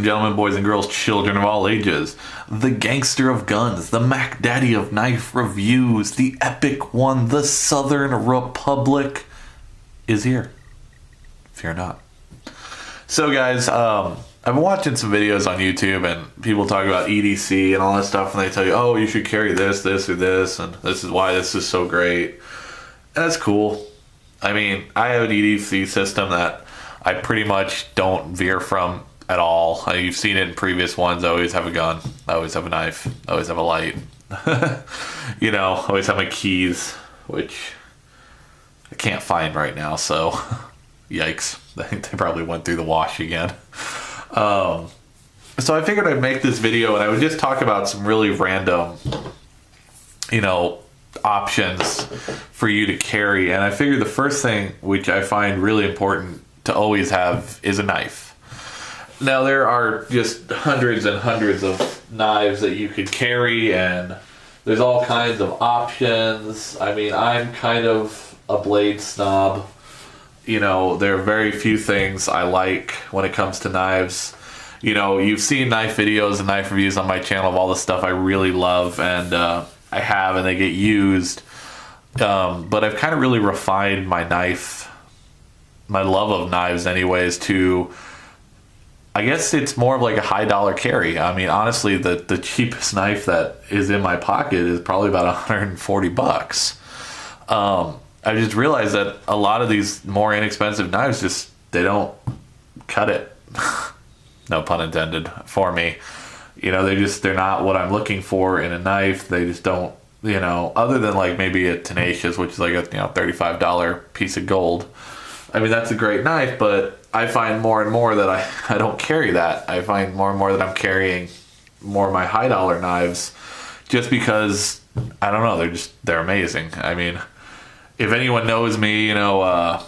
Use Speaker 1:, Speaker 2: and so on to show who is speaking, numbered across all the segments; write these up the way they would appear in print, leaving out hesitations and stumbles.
Speaker 1: and gentlemen, boys and girls, children of all ages, the gangster of guns, the Mac Daddy of knife reviews, the epic one, the Southern Republic is here. Fear not. So guys, I've been watching some videos on YouTube and people talk about EDC and all that stuff, and they tell you, oh, you should carry this, this, or this, and this is why this is so great. That's cool. I mean, I have an EDC system that I pretty much don't veer from at all. You've seen it in previous ones. I always have a gun. I always have a knife. I always have a light. You know, I always have my keys, which I can't find right now, so yikes. I think they probably went through the wash again. So I figured I'd make this video and I would just talk about some really random, you know, options for you to carry. And I figured the first thing, which I find really important to always have, is a knife. Now there are just hundreds and hundreds of knives that you could carry, and there's all kinds of options. I mean, I'm kind of a blade snob. You know, there are very few things I like when it comes to knives. You know, you've seen knife videos and knife reviews on my channel of all the stuff I really love, and I have, and they get used. But I've kind of really refined my love of knives anyways, to, I guess it's more of like a high dollar carry. I mean, honestly, the cheapest knife that is in my pocket is probably about 140 bucks. I just realized that a lot of these more inexpensive knives they don't cut it. No pun intended, for me. You know, they're not what I'm looking for in a knife. They just don't, you know, other than like maybe a Tenacious, which is like a, you know, $35 piece of gold. I mean, that's a great knife, but I find more and more that I don't carry that. I find more and more that I'm carrying more of my high dollar knives just because, I don't know, they're amazing. I mean, if anyone knows me, you know,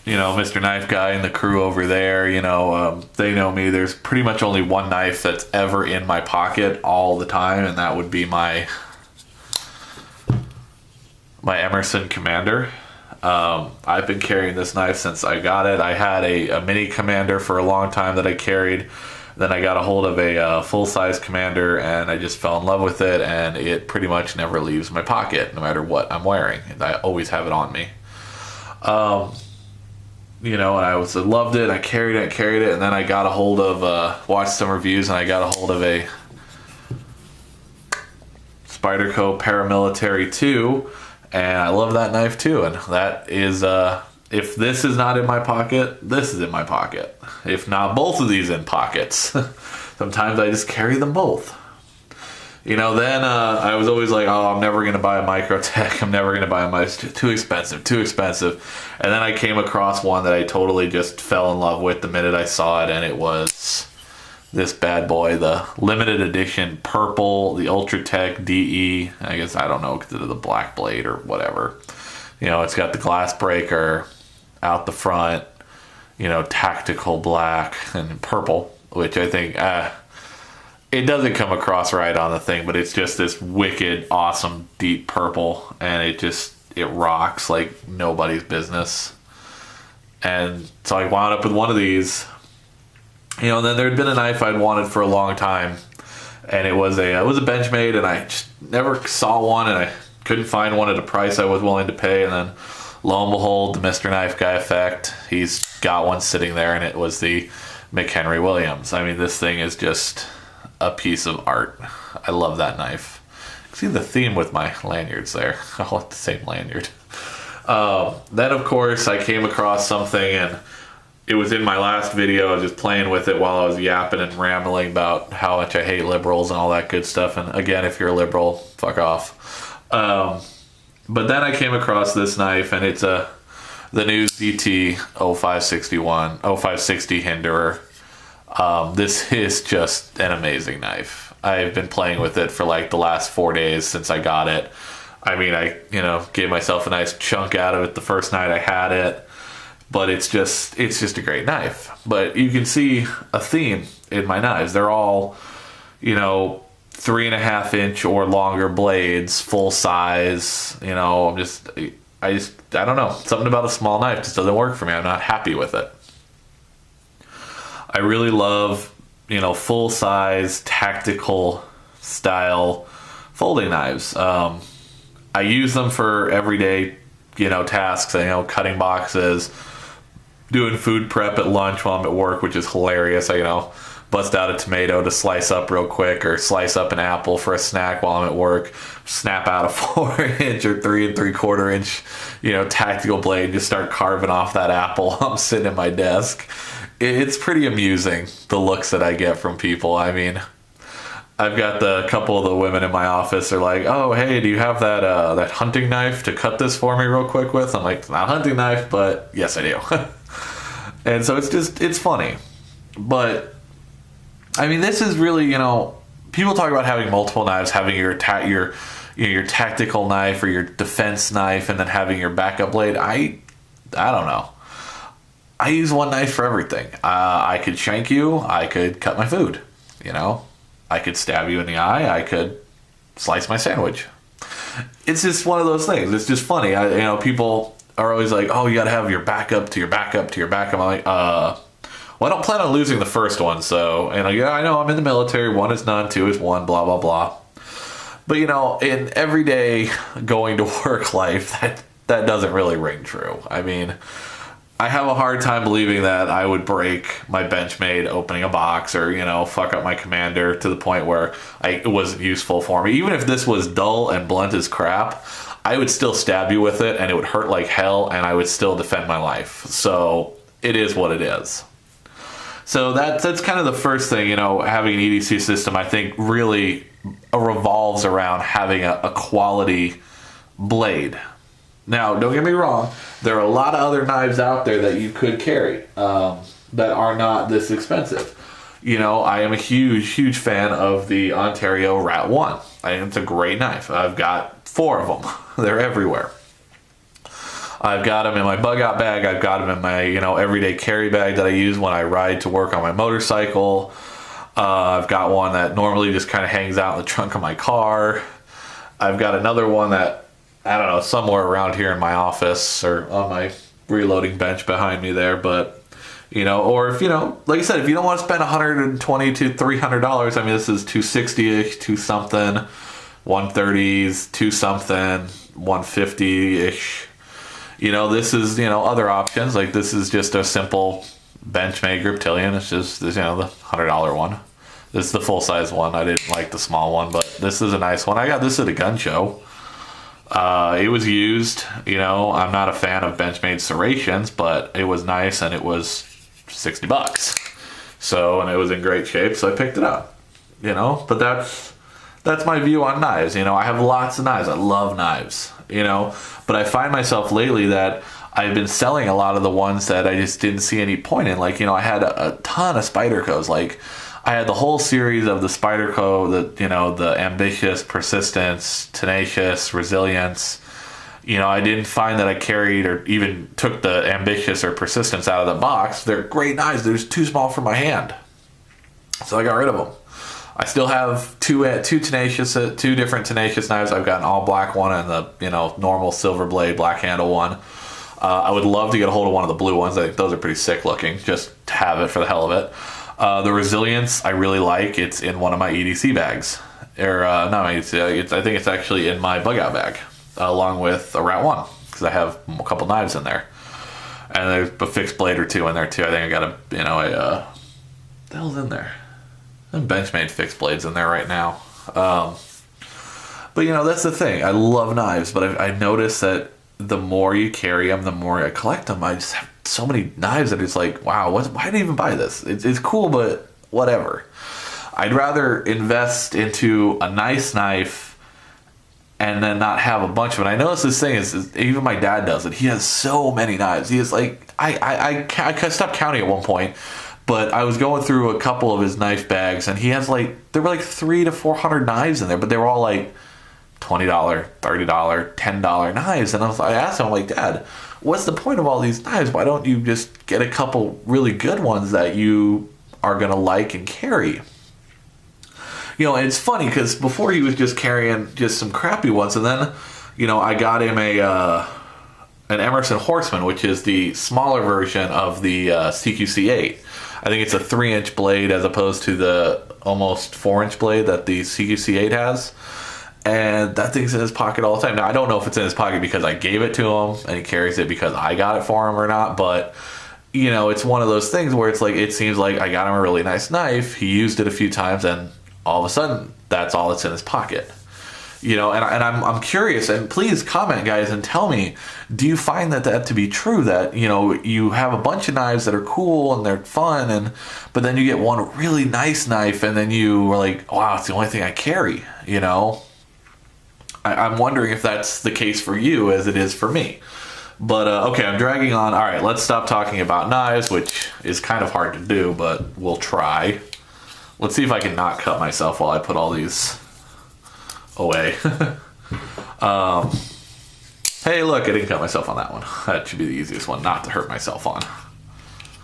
Speaker 1: Mr. Knife Guy and the crew over there, you know, they know me. There's pretty much only one knife that's ever in my pocket all the time, and that would be my Emerson Commander. I've been carrying this knife since I got it. I had a mini Commander for a long time that I carried. Then I got a hold of a full-size Commander, and I just fell in love with it, and it pretty much never leaves my pocket, no matter what I'm wearing. I always have it on me. You know, and I loved it. I carried it, and then I got a hold of, watched some reviews, and I got a hold of a Spyderco Paramilitary 2, and I love that knife too. And that is, if this is not in my pocket, this is in my pocket. If not both of these in pockets. Sometimes I just carry them both. You know, then I was always like, oh, I'm never going to buy a Microtech. I'm never going to buy a mic. Too expensive. And then I came across one that I totally just fell in love with the minute I saw it, and it was this bad boy, the limited edition purple, the Ultratech DE. I guess, I don't know, because of the black blade or whatever. You know, it's got the glass breaker out the front, you know, tactical black and purple, which I think, it doesn't come across right on the thing, but it's just this wicked, awesome, deep purple, and it rocks like nobody's business. And so I wound up with one of these. You know, and then there had been a knife I'd wanted for a long time, and it was a Benchmade, and I just never saw one, and I couldn't find one at a price I was willing to pay. And then lo and behold, the Mr. Knife Guy effect, he's got one sitting there, and it was the McHenry Williams. I mean, this thing is just a piece of art. I love that knife. See the theme with my lanyards there. I like the same lanyard. Then of course I came across something, and it was in my last video. I was just playing with it while I was yapping and rambling about how much I hate liberals and all that good stuff. And again, if you're a liberal, fuck off. But then I came across this knife, and it's the new ZT 0560 Hinderer. This is just an amazing knife. I've been playing with it for like the last 4 days since I got it. I mean, I, you know, gave myself a nice chunk out of it the first night I had it, but it's just a great knife. But you can see a theme in my knives. They're all, you know, 3.5 inch or longer blades, full size. You know, I don't know. Something about a small knife just doesn't work for me. I'm not happy with it. I really love, full size tactical style folding knives. I use them for everyday, tasks, cutting boxes, doing food prep at lunch while I'm at work, which is hilarious. I, bust out a tomato to slice up real quick, or slice up an apple for a snack while I'm at work, snap out a 4-inch or 3 3/4 inch, tactical blade, just start carving off that apple while I'm sitting at my desk. It's pretty amusing, the looks that I get from people. I mean, I've got a couple of the women in my office are like, "Oh, hey, do you have that hunting knife to cut this for me real quick with?" I'm like, "Not a hunting knife, but yes, I do." And so it's funny. But I mean, this is really, people talk about having multiple knives, having your tactical knife or your defense knife, and then having your backup blade. I don't know. I use one knife for everything. I could shank you. I could cut my food. I could stab you in the eye. I could slice my sandwich. It's just one of those things. It's just funny. People are always like, "Oh, you got to have your backup to your backup to your backup." I'm like, well, I don't plan on losing the first one, so, yeah, I know I'm in the military, 1 is none, 2 is 1, blah, blah, blah. But, in everyday going to work life, that doesn't really ring true. I mean, I have a hard time believing that I would break my Benchmade opening a box, or, fuck up my Commander to the point where it wasn't useful for me. Even if this was dull and blunt as crap, I would still stab you with it, and it would hurt like hell, and I would still defend my life. So, it is what it is. So that's kind of the first thing, having an EDC system, I think, really revolves around having a quality blade. Now, don't get me wrong, there are a lot of other knives out there that you could carry that are not this expensive. I am a huge fan of the Ontario Rat 1. I think it's a great knife. I've got 4 of them. They're everywhere. I've got them in my bug out bag. I've got them in my, everyday carry bag that I use when I ride to work on my motorcycle. I've got one that normally just kind of hangs out in the trunk of my car. I've got another one that, I don't know, somewhere around here in my office or on my reloading bench behind me there. But, or if, like I said, if you don't want to spend $120 to $300, I mean, this is $260-ish, $2 something, $130s, $2 something, $150-ish. This is, other options. Like, this is just a simple Benchmade Griptilian. It's just, the $100 one. This is the full-size one. I didn't like the small one, but this is a nice one. I got this at a gun show. It was used. I'm not a fan of Benchmade serrations, but it was nice, and it was $60. So, and it was in great shape, so I picked it up. But that's my view on knives. I have lots of knives. I love knives. But I find myself lately that I've been selling a lot of the ones that I just didn't see any point in. Like, I had a ton of Spydercos. Like, I had the whole series of the Spyderco, the Ambitious, Persistence, Tenacious, Resilience. I didn't find that I carried or even took the Ambitious or Persistence out of the box. They're great knives. They're just too small for my hand. So I got rid of them. I still have two different Tenacious knives. I've got an all black one and the normal silver blade black handle one. I would love to get a hold of one of the blue ones. I think those are pretty sick looking. Just to have it for the hell of it. The Resilience I really like. It's in one of my EDC bags, or not my EDC. I think it's actually in my bug out bag, along with a Rat 1, because I have a couple knives in there, and there's a fixed blade or 2 in there too. I think I got what the hell's in there? Some Benchmade fixed blades in there right now. But that's the thing. I love knives, but I noticed that the more you carry them, the more I collect them. I just have so many knives that it's like, wow, why did I even buy this? It's cool, but whatever. I'd rather invest into a nice knife and then not have a bunch of it. I notice this thing is even my dad does it. He has so many knives. He is like, I stopped counting at one point. But I was going through a couple of his knife bags, and he has there were 300 to 400 knives in there, but they were all like $20, $30, $10 knives. And I asked him, I'm like, Dad, what's the point of all these knives? Why don't you just get a couple really good ones that you are going to like and carry? And it's funny because before he was just carrying just some crappy ones, and then, I got him an Emerson Horseman, which is the smaller version of the CQC8. I think it's a 3-inch blade as opposed to the almost 4-inch blade that the CQC8 has. And that thing's in his pocket all the time. Now, I don't know if it's in his pocket because I gave it to him and he carries it because I got it for him or not. But, you know, it's one of those things where it's like, it seems like I got him a really nice knife. He used it a few times and all of a sudden, that's all that's in his pocket. You know, and I'm curious, and please comment, guys, and tell me, do you find that to be true, that, you know, you have a bunch of knives that are cool and they're fun, but then you get one really nice knife and then you are like, wow, it's the only thing I carry, you know? I'm wondering if that's the case for you as it is for me. But, okay, I'm dragging on. All right, let's stop talking about knives, which is kind of hard to do, but we'll try. Let's see if I can not cut myself while I put all these away. Hey, look, I didn't cut myself on that one. That should be the easiest one not to hurt myself on.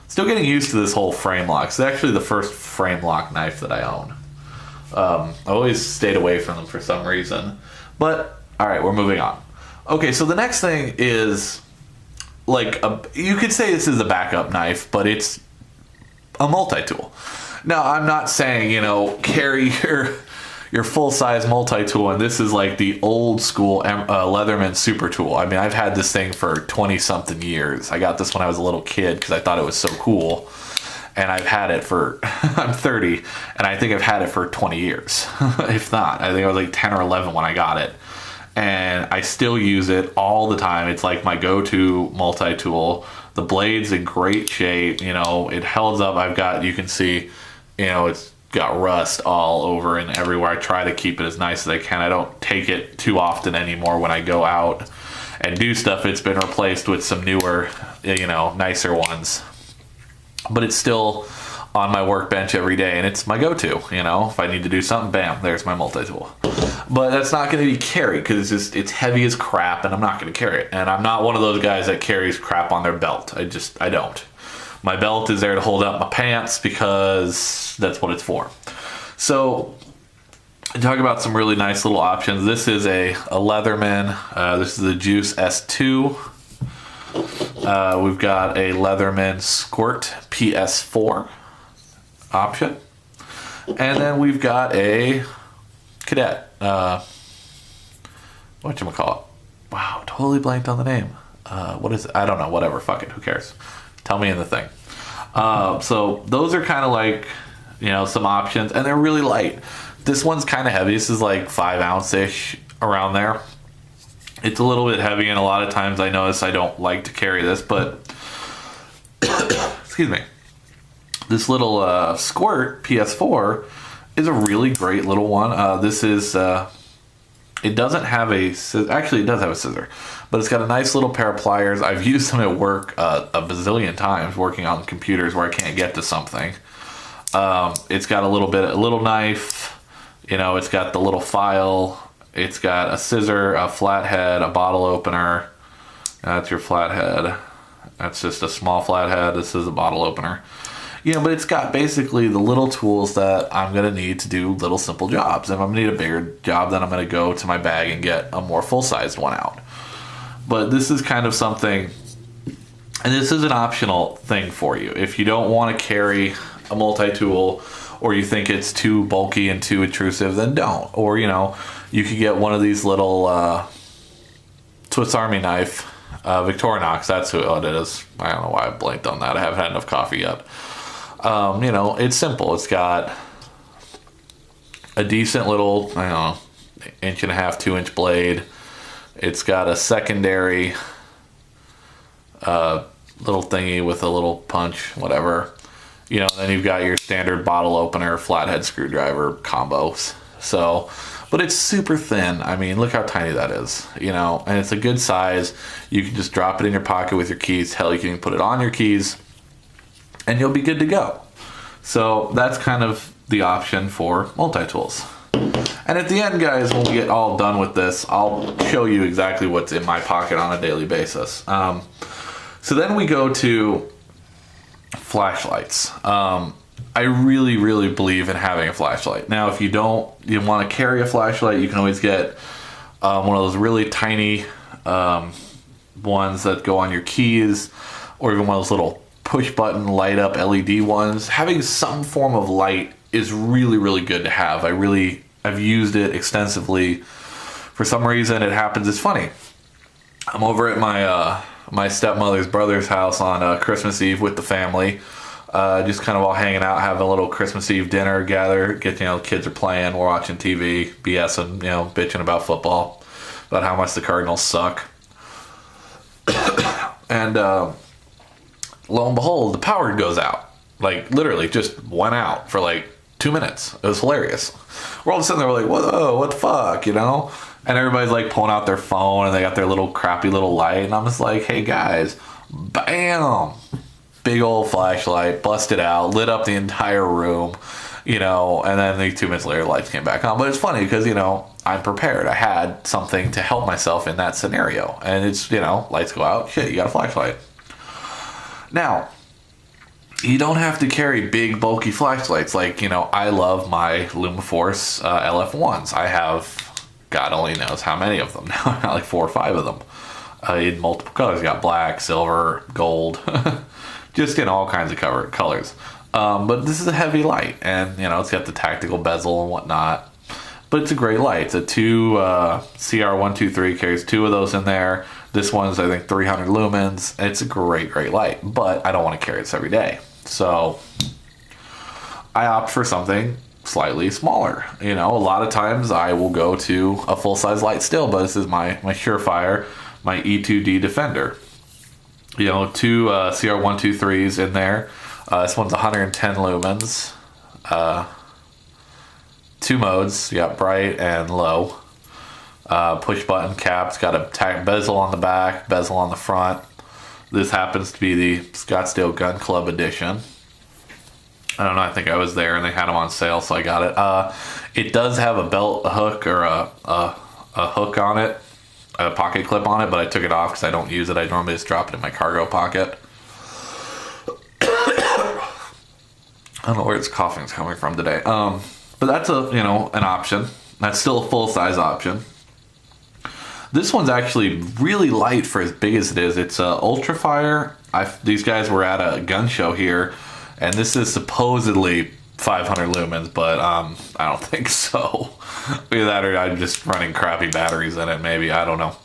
Speaker 1: Still getting used to this whole frame lock. It's actually the first frame lock knife that I own. I always stayed away from them for some reason. But, all right, we're moving on. Okay, so the next thing is, like, you could say this is a backup knife, but it's a multi-tool. Now, I'm not saying, you know, carry your full-size multi-tool, and this is like the old school Leatherman super tool. I mean, I've had this thing for 20-something years. I got this when I was a little kid because I thought it was so cool. And I've had it for, I'm 30, and I think I've had it for 20 years, if not. I think I was like 10 or 11 when I got it. And I still use it all the time. It's like my go-to multi-tool. The blade's in great shape. You know, it holds up. I've got, you can see, you know, it's got rust all over and everywhere. I try to keep it as nice as I can. I don't take it too often anymore when I go out and do stuff. It's been replaced with some newer, you know, nicer ones. But it's still on my workbench every day, and it's my go-to, you know. If I need to do something, bam, there's my multi-tool. But that's not going to be carried because it's heavy as crap, and I'm not going to carry it. And I'm not one of those guys that carries crap on their belt. I don't. My belt is there to hold up my pants because that's what it's for. So, talk about some really nice little options. This is a Leatherman. This is a Juice S2. We've got a Leatherman Squirt PS4 option. And then we've got a Cadet. Whatchamacallit? Wow, totally blanked on the name. What is it? I don't know. Whatever. Fuck it. Who cares? Tell me in the thing. So those are kind of like, you know, some options. And they're really light. This one's kind of heavy. This is like 5 ounce-ish, around there. It's a little bit heavy, and a lot of times I notice I don't like to carry this, but excuse me. This little Squirt PS4 is a really great little one. This is, it doesn't have a scissor. Actually, it does have a scissor, but it's got a nice little pair of pliers. I've used them at work a bazillion times working on computers where I can't get to something. It's got a little knife, you know, it's got the little file. It's got a scissor, a flathead, a bottle opener. That's your flathead. That's just a small flathead. This is a bottle opener. You know, but it's got basically the little tools that I'm going to need to do little simple jobs. If I'm going to need a bigger job, then I'm going to go to my bag and get a more full-sized one out. But this is kind of something, and this is an optional thing for you. If you don't want to carry a multi-tool, or you think it's too bulky and too intrusive, then don't. Or, you know, you could get one of these little Swiss Army knife, Victorinox, that's who it is. I don't know why I blanked on that. I haven't had enough coffee yet. You know, it's simple. It's got a decent little, I don't know, 1.5 to 2-inch blade. It's got a secondary little thingy with a little punch, whatever. You know, then you've got your standard bottle opener, flathead screwdriver combos. So, but it's super thin. I mean, look how tiny that is, you know, and it's a good size. You can just drop it in your pocket with your keys. Hell, you can even put it on your keys and you'll be good to go. So that's kind of the option for multi-tools. And at the end, guys, when we get all done with this, I'll show you exactly what's in my pocket on a daily basis. So then we go to flashlights. I really, really believe in having a flashlight. Now, if you want to carry a flashlight, you can always get one of those really tiny ones that go on your keys, or even one of those little push button light up LED ones. Having some form of light is really, really good to have. I've used it extensively. For some reason, it happens. It's funny. I'm over at my stepmother's brother's house on Christmas Eve with the family. Just kind of all hanging out, having a little Christmas Eve dinner, kids are playing, we're watching TV, BSing, bitching about football, about how much the Cardinals suck. And lo and behold, the power goes out. Like, literally, just went out for like 2 minutes. It was hilarious. We're all sitting there, we're like, whoa, what the fuck, And everybody's like pulling out their phone, and they got their little crappy little light, and I'm just like, hey guys, bam! Big old flashlight, busted out, lit up the entire room, and then 2 minutes later, lights came back on. But it's funny because, I'm prepared. I had something to help myself in that scenario. And it's, lights go out, shit, you got a flashlight. Now, you don't have to carry big, bulky flashlights. Like, I love my LumaForce LF1s. I have, God only knows how many of them now. I got like 4 or 5 of them in multiple colors. You got black, silver, gold. Just in all kinds of colors. But this is a heavy light, and it's got the tactical bezel and whatnot. But it's a great light. It's a 2 CR123, carries 2 of those in there. This one's, I think, 300 lumens. It's a great, great light, but I don't want to carry this every day. So I opt for something slightly smaller. A lot of times I will go to a full-size light still, but this is my Surefire, my E2D Defender. 2 CR123s in there. This one's 110 lumens. 2 modes. You got bright and low. Push button caps. Got a bezel on the back, bezel on the front. This happens to be the Scottsdale Gun Club edition. I don't know. I think I was there and they had them on sale, so I got it. It does have a belt hook or a hook on it. A pocket clip on it, but I took it off because I don't use it. I normally just drop it in my cargo pocket. I don't know where this coughing's coming from today. But that's an option. That's still a full-size option. This one's actually really light for as big as it is. It's Ultrafire. These guys were at a gun show here, and this is supposedly 500 lumens, but I don't think so. Either that or I'm just running crappy batteries in it, maybe. I don't know.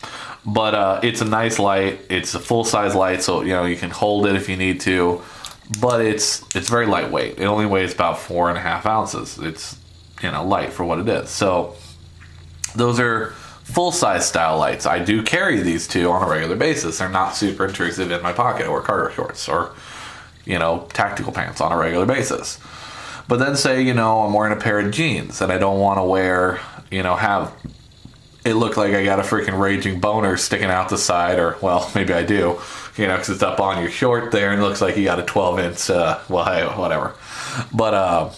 Speaker 1: But it's a nice light. It's a full-size light, so you can hold it if you need to. But it's very lightweight. It only weighs about 4.5 ounces. It's light for what it is. So those are full-size style lights. I do carry these 2 on a regular basis. They're not super intrusive in my pocket or cargo shorts or tactical pants on a regular basis. But then say, I'm wearing a pair of jeans and I don't want to wear, have it look like I got a freaking raging boner sticking out the side, or, well, maybe I do, because it's up on your short there and it looks like you got a 12-inch, whatever. But,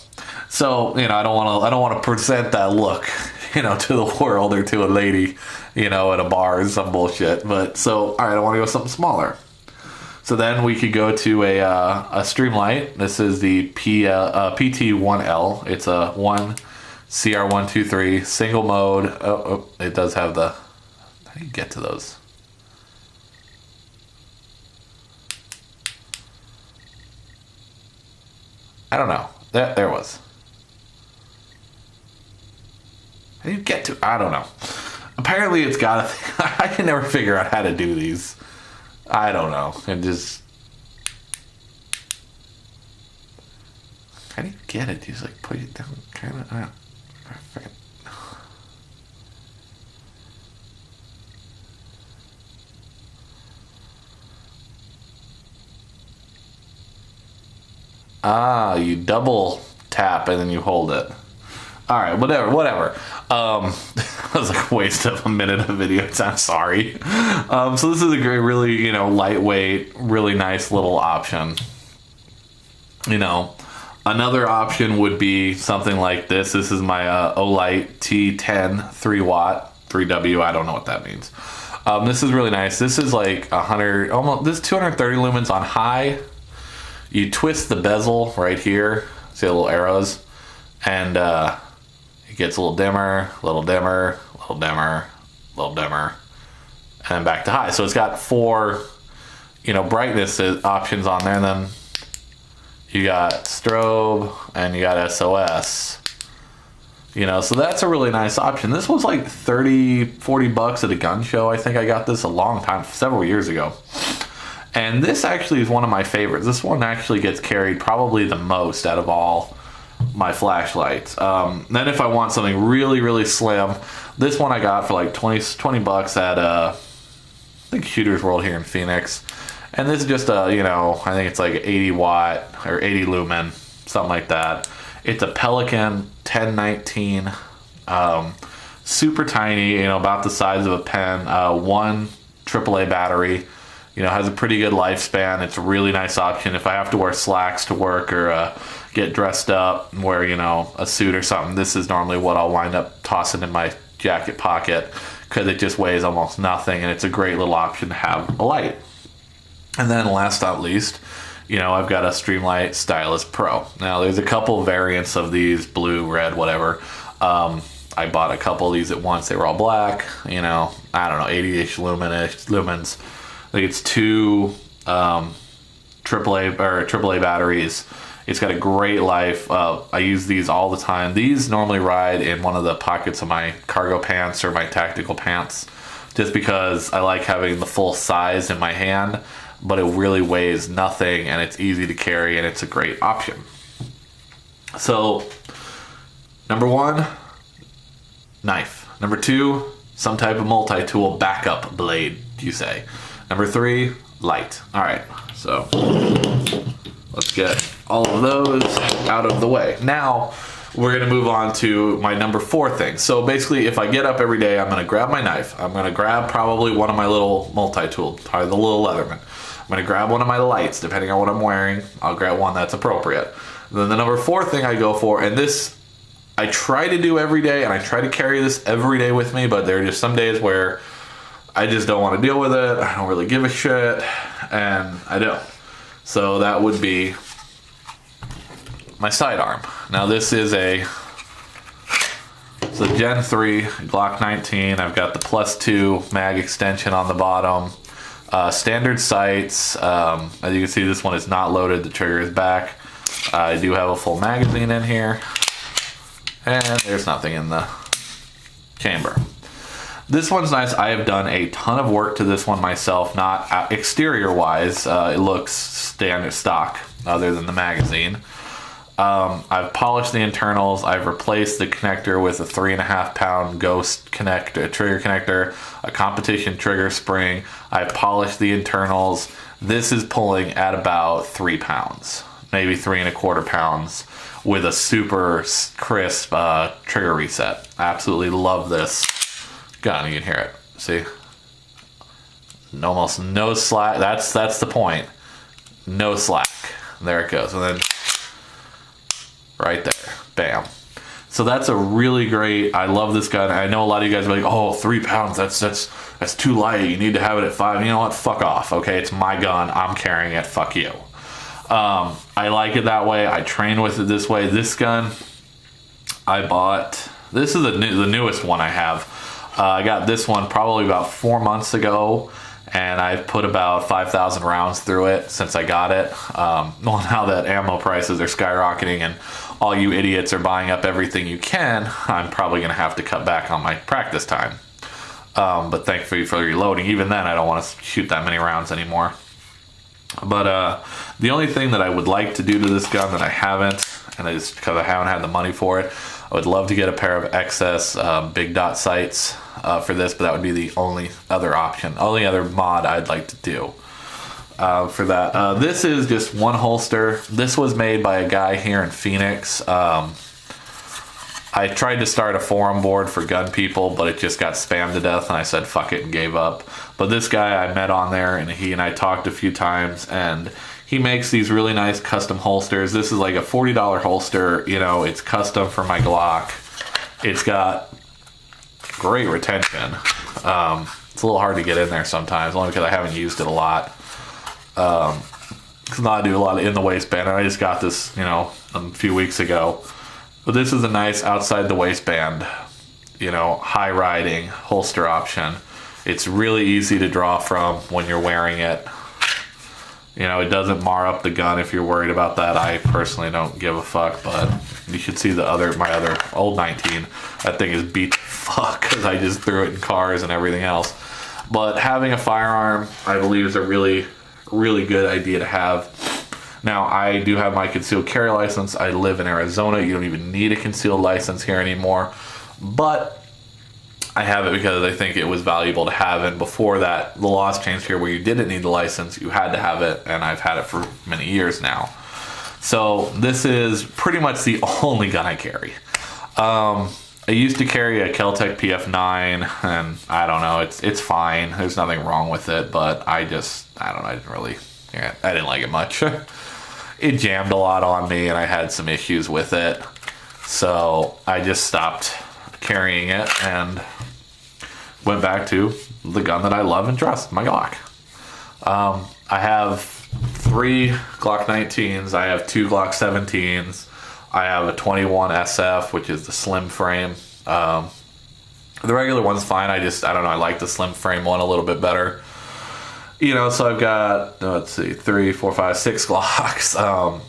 Speaker 1: so, I don't want to present that look, to the world or to a lady, at a bar or some bullshit. But, so, all right, I want to go with something smaller. So then we could go to a Streamlight. This is the PT1L. It's a 1 CR123 single mode. It does have the... How do you get to those? I don't know. There it was. How do you get to... I don't know. Apparently it's got a... I can never figure out how to do these. I don't know. It just... How do you get it? You just like put it down, kind of... I don't... You double tap and then you hold it. Alright, whatever. That was like a waste of a minute of video. I'm sorry. So this is a great, really, lightweight, really nice little option. Another option would be something like this. This is my Olight T10 3-watt, 3W. I don't know what that means. This is really nice. This is like 100, almost, this is 230 lumens on high. You twist the bezel right here. See the little arrows? And it gets a little dimmer, little dimmer, little dimmer, little dimmer, and then back to high. So it's got 4, brightness options on there. And then you got strobe and you got SOS. So that's a really nice option. This was like 30-40 bucks at a gun show. I think I got this a long time, several years ago. And this actually is one of my favorites. This one actually gets carried probably the most out of all my flashlights. Then if I want something really, really slim, this one I got for like 20 bucks at I think Shooter's World here in Phoenix. And this is just a, I think it's like 80 watt or 80 lumen, something like that. It's a Pelican 1019, super tiny, about the size of a pen, one AAA battery. Has a pretty good lifespan. It's a really nice option if I have to wear slacks to work or get dressed up and wear, a suit or something. This is normally what I'll wind up tossing in my jacket pocket because it just weighs almost nothing, and it's a great little option to have a light. And then last not least, I've got a Streamlight Stylus Pro. Now there's a couple variants of these, blue, red, whatever. I bought a couple of these at once. They were all black, I don't know, 80-ish lumens. I think it's two AAA batteries. It's got a great life. I use these all the time. These normally ride in one of the pockets of my cargo pants or my tactical pants, just because I like having the full size in my hand, but it really weighs nothing and it's easy to carry and it's a great option. So, number one, knife. Number two, some type of multi-tool backup blade, you say. Number three, light. All right, so let's get all of those out of the way. Now, we're gonna move on to my number four thing. So basically, if I get up every day, I'm gonna grab my knife. I'm gonna grab probably one of my little multi-tool, probably the little Leatherman. I'm gonna grab one of my lights, depending on what I'm wearing. I'll grab one that's appropriate. Then the number four thing I go for, and this I try to do every day, and I try to carry this every day with me, but there are just some days where I just don't want to deal with it. I don't really give a shit, and I don't. So that would be my sidearm. Now this is a Gen 3 Glock 19. I've got the +2 mag extension on the bottom. Standard sights. As you can see, this one is not loaded. The trigger is back. I do have a full magazine in here, and there's nothing in the chamber. This one's nice. I have done a ton of work to this one myself, not exterior wise. It looks standard stock other than the magazine. I've polished the internals. I've replaced the connector with a 3.5 pound Ghost connector, trigger connector, a competition trigger spring. I've polished the internals. This is pulling at about 3 pounds, maybe 3.25 pounds, with a super crisp trigger reset. I absolutely love this gun. You can hear it. See? Almost no slack. That's the point. No slack. There it goes. And then right there. Bam. So that's a really great, I love this gun. I know a lot of you guys are like, oh, 3 pounds, that's too light. You need to have it at 5. You know what? Fuck off. Okay, it's my gun. I'm carrying it. Fuck you. I like it that way. I train with it this way. This gun I bought, this is the newest one I have. I got this one probably about 4 months ago, and I've put about 5,000 rounds through it since I got it. Well, now that ammo prices are skyrocketing and all you idiots are buying up everything you can, I'm probably going to have to cut back on my practice time. But thankfully for reloading, even then I don't want to shoot that many rounds anymore. But the only thing that I would like to do to this gun that I haven't, and it's because I haven't had the money for it, I would love to get a pair of XS big dot sights for this, but that would be the only other option, only other mod I'd like to do for that. This is just one holster. This was made by a guy here in Phoenix. I tried to start a forum board for gun people, but it just got spammed to death, and I said fuck it and gave up. But this guy I met on there, and he and I talked a few times, and he makes these really nice custom holsters. This is like a $40 holster. You know, it's custom for my Glock. It's got great retention. It's a little hard to get in there sometimes, only because I haven't used it a lot. Because I do a lot of in the waistband, and I just got this, you know, a few weeks ago. But this is a nice outside the waistband, you know, high riding holster option. It's really easy to draw from when you're wearing it. You know, it doesn't mar up the gun if you're worried about that. I personally don't give a fuck, but you should see my other old 19. That thing is beat the fuck because I just threw it in cars and everything else. But having a firearm, I believe, is a really, really good idea to have. Now, I do have my concealed carry license. I live in Arizona. You don't even need a concealed license here anymore. But I have it because I think it was valuable to have. And before that, the laws changed here where you didn't need the license. You had to have it. And I've had it for many years now. So this is pretty much the only gun I carry. I used to carry a Kel-Tec PF9, and I don't know, it's fine. There's nothing wrong with it, but I didn't like it much. It jammed a lot on me, and I had some issues with it. So I just stopped carrying it and went back to the gun that I love and trust, my Glock. I have 3 Glock 19s. I have 2 Glock 17s. I have a 21 SF, which is the slim frame. The regular one's fine. I don't know. I like the slim frame one a little bit better. You know, so I've got, 3, 4, 5, 6 Glocks.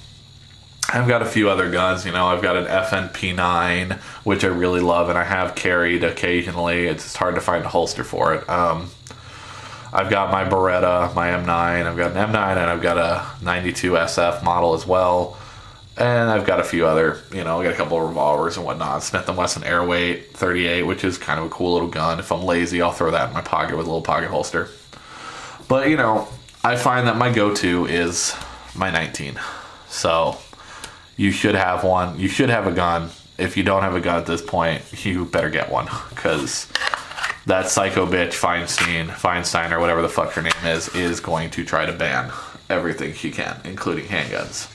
Speaker 1: I've got a few other guns. You know, I've got an FNP9, which I really love, and I have carried occasionally. It's just hard to find a holster for it. I've got my Beretta, my M9. I've got an M9, and I've got a 92 SF model as well. And I've got a few other, I got a couple of revolvers and whatnot. Smith & Wesson Airweight 38, which is kind of a cool little gun. If I'm lazy, I'll throw that in my pocket with a little pocket holster. But, I find that my go-to is my 19. So you should have one. You should have a gun. If you don't have a gun at this point, you better get one. Because that psycho bitch, Feinstein, or whatever the fuck her name is going to try to ban everything she can, including handguns.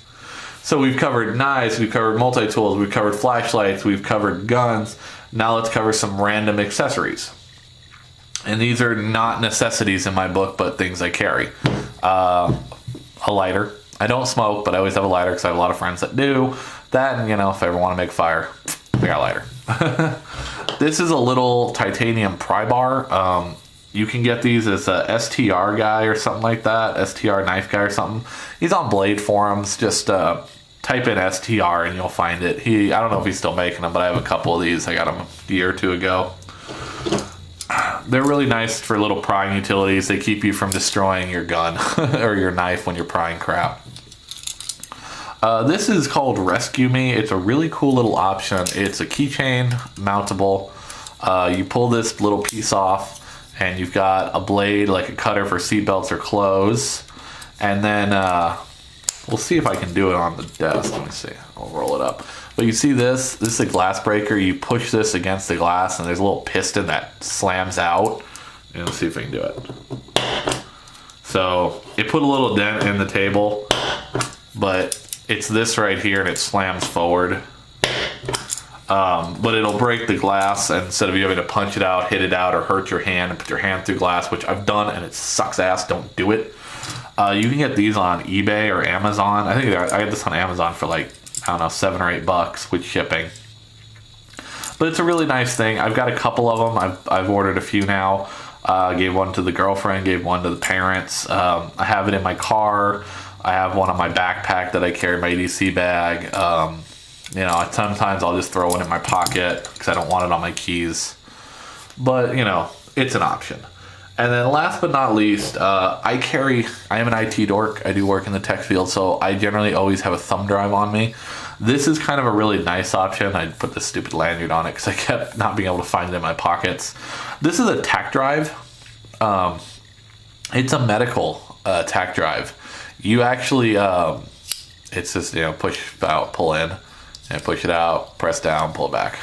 Speaker 1: So we've covered knives, we've covered multi-tools, we've covered flashlights, we've covered guns. Now let's cover some random accessories. And these are not necessities in my book, but things I carry. A lighter. I don't smoke, but I always have a lighter because I have a lot of friends that do. That, and, if I ever want to make fire, I got a lighter. This is a little titanium pry bar. You can get these as a STR guy or something like that. STR knife guy or something. He's on Blade forums. Just type in STR and you'll find it. I don't know if he's still making them, but I have a couple of these. I got them a year or two ago. They're really nice for little prying utilities. They keep you from destroying your gun or your knife when you're prying crap. This is called Rescue Me. It's a really cool little option. It's a keychain mountable. You pull this little piece off and you've got a blade, like a cutter for seatbelts or clothes. And then we'll see if I can do it on the desk. Let me see. I'll roll it up. But you see this? This is a glass breaker. You push this against the glass and there's a little piston that slams out. And let's see if I can do it. So it put a little dent in the table, but it's this right here and it slams forward. But it'll break the glass, and instead of you having to punch it out, hit it out, or hurt your hand and put your hand through glass, which I've done and it sucks ass, don't do it. You can get these on eBay or Amazon. I think I got this on Amazon for like, I don't know, $7 or $8 with shipping. But it's a really nice thing. I've got a couple of them. I've ordered a few now. Gave one to the girlfriend, gave one to the parents. I have it in my car. I have one on my backpack that I carry, my EDC bag. Sometimes I'll just throw one in my pocket because I don't want it on my keys. But, it's an option. And then last but not least, I am an IT dork. I do work in the tech field, so I generally always have a thumb drive on me. This is kind of a really nice option. I put this stupid lanyard on it because I kept not being able to find it in my pockets. This is a tack drive. It's a medical tack drive. You actually, it's just, push out, pull in, and push it out, press down, pull it back.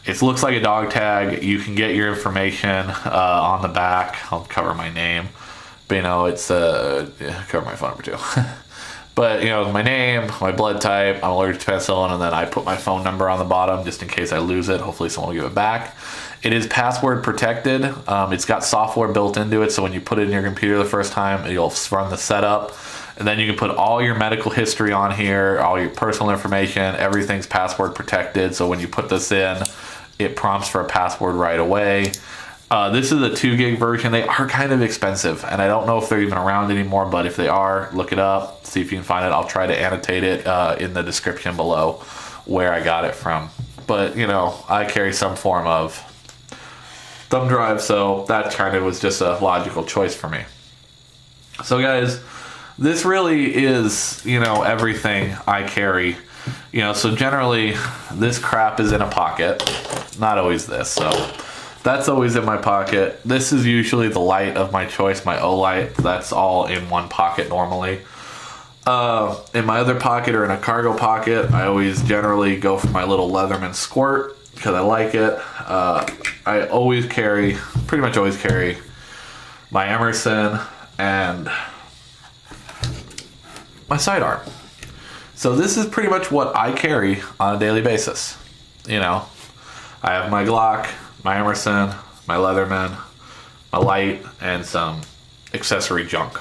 Speaker 1: It looks like a dog tag. You can get your information on the back. I'll cover my name, but it's cover my phone number too. But my name, my blood type, I'm allergic to penicillin, and then I put my phone number on the bottom just in case I lose it. Hopefully someone will give it back. It is password protected. It's got software built into it, so when you put it in your computer the first time, you'll run the setup. And then you can put all your medical history on here, all your personal information. Everything's password protected, so when you put this in, it prompts for a password right away. This is a 2 gig version. They are kind of expensive, and I don't know if they're even around anymore, but if they are, look it up, see if you can find it. I'll try to annotate it in the description below where I got it from. But, you know, I carry some form of thumb drive, so that kind of was just a logical choice for me. So, guys, this really is, you know, everything I carry. You know, so generally, this crap is in a pocket. Not always this, so that's always in my pocket. This is usually the light of my choice, my O light. That's all in one pocket normally. In my other pocket or in a cargo pocket, I always generally go for my little Leatherman squirt because I like it. I always carry, pretty much always carry my Emerson and my sidearm. So this is pretty much what I carry on a daily basis. You know, I have my Glock, my Emerson, my Leatherman, my light, and some accessory junk.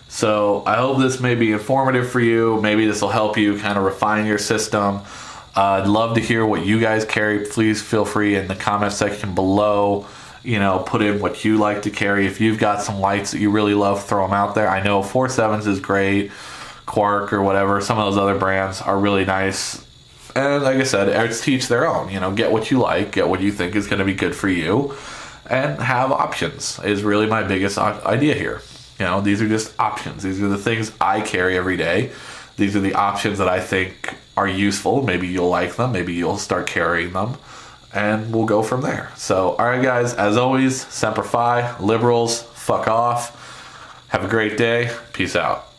Speaker 1: So I hope this may be informative for you. Maybe this will help you kind of refine your system. I'd love to hear what you guys carry. Please feel free in the comment section below. You know, put in what you like to carry. If you've got some lights that you really love, throw them out there. I know 4.7s is great. Quark or whatever, some of those other brands are really nice. And like I said, it's to each their own. You know, get what you like, get what you think is going to be good for you, and have options is really my biggest idea here. You know, these are just options. These are the things I carry every day. These are the options that I think are useful. Maybe you'll like them. Maybe you'll start carrying them. And we'll go from there. So, all right, guys, as always, Semper Fi, liberals, fuck off. Have a great day. Peace out.